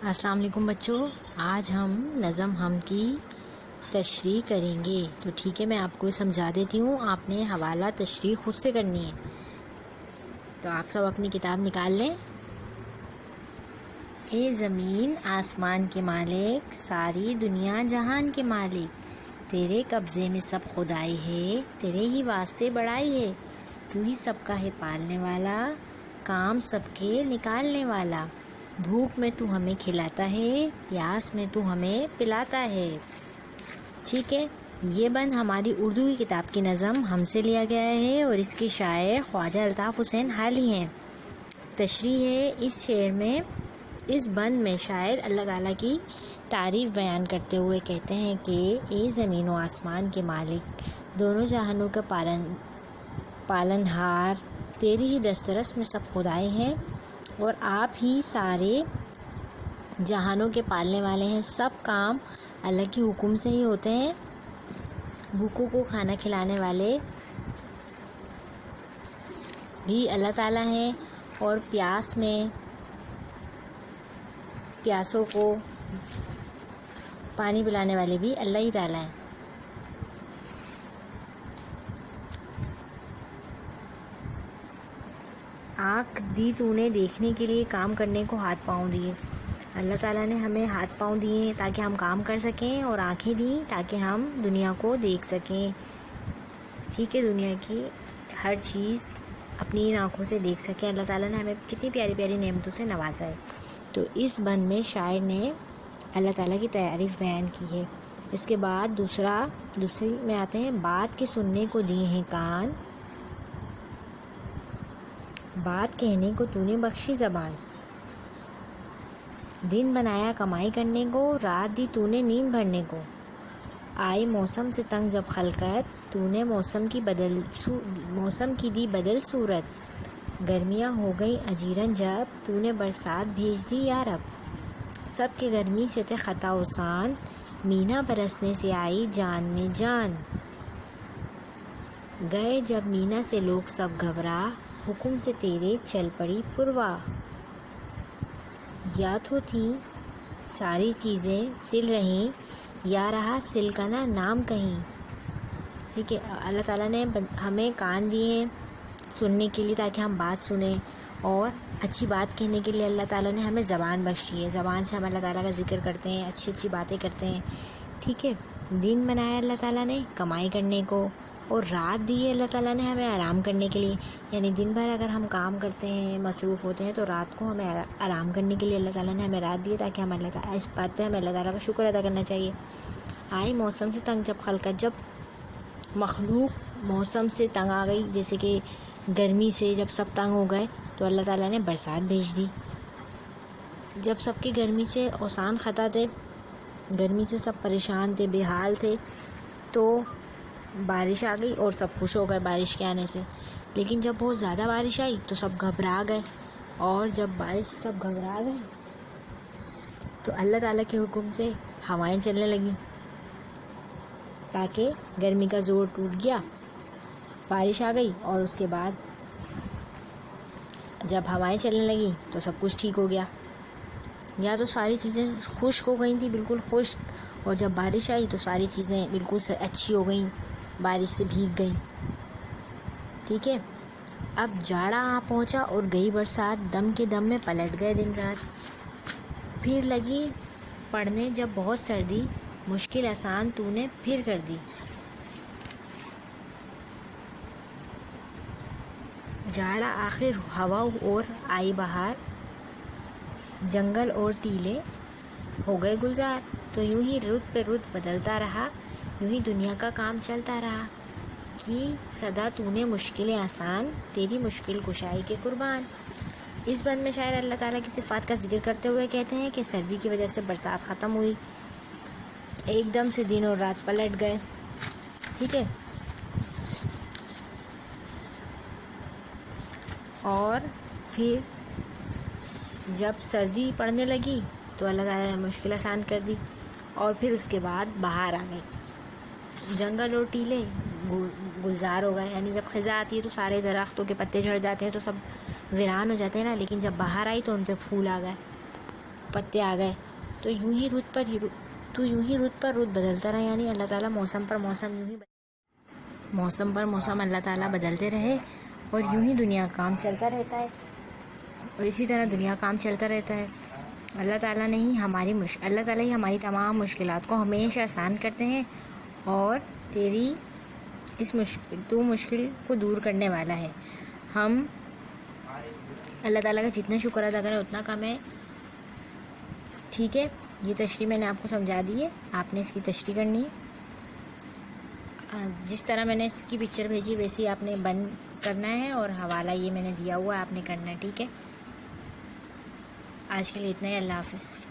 السلام علیکم بچوں، آج ہم نظم ہم کی تشریح کریں گے۔ تو ٹھیک ہے، میں آپ کو سمجھا دیتی ہوں، آپ نے حوالہ تشریح خود سے کرنی ہے۔ تو آپ سب اپنی کتاب نکال لیں۔ اے زمین آسمان کے مالک، ساری دنیا جہان کے مالک، تیرے قبضے میں سب خدائی ہے، تیرے ہی واسطے بڑائی ہے، تو ہی سب کا ہے پالنے والا، کام سب کے نکالنے والا، بھوک میں تو ہمیں کھلاتا ہے، پیاس میں تو ہمیں پلاتا ہے۔ ٹھیک ہے، یہ بند ہماری اردو کی کتاب کی نظم ہم سے لیا گیا ہے اور اس کے شاعر خواجہ الطاف حسین حالی ہیں۔ تشریح ہے، اس بند میں شاعر اللہ تعالیٰ کی تعریف بیان کرتے ہوئے کہتے ہیں کہ اے زمین و آسمان کے مالک، دونوں جہانوں کا پالن ہار، تیری ہی دسترس میں سب خدائے ہیں اور آپ ہی سارے جہانوں کے پالنے والے ہیں۔ سب کام اللہ کے حکم سے ہی ہوتے ہیں۔ بھوکوں کو کھانا کھلانے والے بھی اللہ تعالیٰ ہیں اور پیاسوں کو پانی پلانے والے بھی اللہ ہی تعالیٰ ہیں۔ آنکھ دی تو نے دیکھنے کے لیے، کام کرنے کو ہاتھ پاؤں دیے۔ اللہ تعالیٰ نے ہمیں ہاتھ پاؤں دیے ہیں تاکہ ہم کام کر سکیں، اور آنکھیں دیں تاکہ ہم دنیا کو دیکھ سکیں۔ ٹھیک ہے، دنیا کی ہر چیز اپنی ان آنکھوں سے دیکھ سکیں۔ اللہ تعالیٰ نے ہمیں کتنی پیاری پیاری نعمتوں سے نوازا ہے۔ تو اس بند میں شاعر نے اللہ تعالیٰ کی تعریف بیان کی ہے۔ اس کے بعد دوسری میں آتے ہیں، بات کے سننے کو دیے ہیں کان، بات کہنے کو تو نے بخشی زبان، دن بنایا کمائی کرنے کو، رات دی تو نے نیند بھرنے کو، آئی موسم سے تنگ جب خلقت، تو نے موسم کی دی بدل صورت، گرمیاں ہو گئی اجیرن جب، تو نے برسات بھیج دی یا رب، سب کے گرمی سے تھے خطا و سان، مینا برسنے سے آئی جان میں جان، گئے جب مینا سے لوگ سب گھبرا، حکم سے تیرے چل پڑی پرواہ، یا تو تھیں ساری چیزیں سل رہیں، یا رہا سل کا نہ نام کہیں۔ ٹھیک ہے، اللہ تعالیٰ نے ہمیں کان دیے ہیں سننے کے لیے تاکہ ہم بات سنیں، اور اچھی بات کہنے کے لیے اللہ تعالیٰ نے ہمیں زبان بخشی ہے، زبان سے ہم اللہ تعالیٰ کا ذکر کرتے ہیں، اچھی اچھی باتیں کرتے ہیں۔ ٹھیک ہے، دن بنایا اللہ تعالیٰ نے کمائی کرنے کو، اور رات دی ہے اللہ تعالیٰ نے ہمیں آرام کرنے کے لیے، یعنی دن بھر اگر ہم کام کرتے ہیں، مصروف ہوتے ہیں، تو رات کو ہمیں آرام کرنے کے لیے اللہ تعالیٰ نے ہمیں رات دی ہے، تاکہ ہم اس بات پہ ہمیں اللہ تعالیٰ کا شکر ادا کرنا چاہیے۔ آئی موسم سے تنگ جب خلقت، جب مخلوق موسم سے تنگ آ گئی، جیسے کہ گرمی سے جب سب تنگ ہو گئے تو اللہ تعالیٰ نے برسات بھیج دی۔ جب سب کی گرمی سے اوسان خطا تھے، گرمی سے سب پریشان تھے، بے حال تھے، تو بارش آ گئی اور سب خوش ہو گئے بارش کے آنے سے۔ لیکن جب بہت زیادہ بارش آئی تو سب گھبرا گئے، اور جب سب گھبرا گئے تو اللہ تعالیٰ کے حکم سے ہوائیں چلنے لگیں، تاکہ گرمی کا زور ٹوٹ گیا، بارش آ گئی، اور اس کے بعد جب ہوائیں چلنے لگیں تو سب کچھ ٹھیک ہو گیا۔ یا تو ساری چیزیں خشک ہو گئی تھیں، بالکل خشک، اور جب بارش آئی تو ساری چیزیں بالکل اچھی ہو گئیں، بارش سے بھیگ گئیں۔ ٹھیک ہے، اب جاڑا آ پہنچا اور گئی برسات، دم کے دم میں پلٹ گئے دن رات، پھر لگی پڑنے جب بہت سردی، مشکل آسان تو نے پھر کر دی، جاڑا آخر ہوا اور آئی بہار، جنگل اور ٹیلے ہو گئے گلزار، تو یوں ہی رت پہ رت بدلتا رہا، یوں ہی دنیا کا کام چلتا رہا، کی صدا تو نے مشکلیں آسان، تیری مشکل کشائی کے قربان۔ اس بند میں شاعر اللہ تعالیٰ کی صفات کا ذکر کرتے ہوئے کہتے ہیں کہ سردی کی وجہ سے برسات ختم ہوئی، ایک دم سے دن اور رات پلٹ گئے۔ ٹھیک ہے، اور پھر جب سردی پڑنے لگی تو اللہ تعالیٰ نے مشکل آسان کر دی، اور پھر اس کے بعد بہار آ گئی، جنگل اور ٹیلے گلزار ہو گئے، یعنی جب خزاں آتی ہے تو سارے درختوں کے پتے جھڑ جاتے ہیں تو سب ویران ہو جاتے ہیں نا، لیکن جب بہار آئی تو ان پہ پھول آ گئے۔ پتے آ گئے تو یوں ہی رت پر رت بدلتا رہا، یعنی اللہ تعالیٰ موسم پر موسم اللہ تعالیٰ بدلتے رہے اور یوں ہی دنیا کام چلتا رہتا ہے، اور اسی طرح دنیا کام چلتا رہتا ہے۔ اللہ تعالیٰ ہی ہماری تمام مشکلات کو ہمیشہ آسان کرتے ہیں، اور تیری تو مشکل کو دور کرنے والا ہے۔ ہم اللہ تعالیٰ کا جتنا شکر ادا کریں اتنا کم ہے، ٹھیک ہے؟ یہ تشریح میں نے آپ کو سمجھا دی ہے، آپ نے اس کی تشریح کرنی ہے۔ جس طرح میں نے اس کی پکچر بھیجی ویسے ہی آپ نے بند کرنا ہے، اور حوالہ یہ میں نے دیا ہوا ہے، آپ نے کرنا ہے، ٹھیک ہے؟ آج کے لیے اتنا ہی، اللہ حافظ۔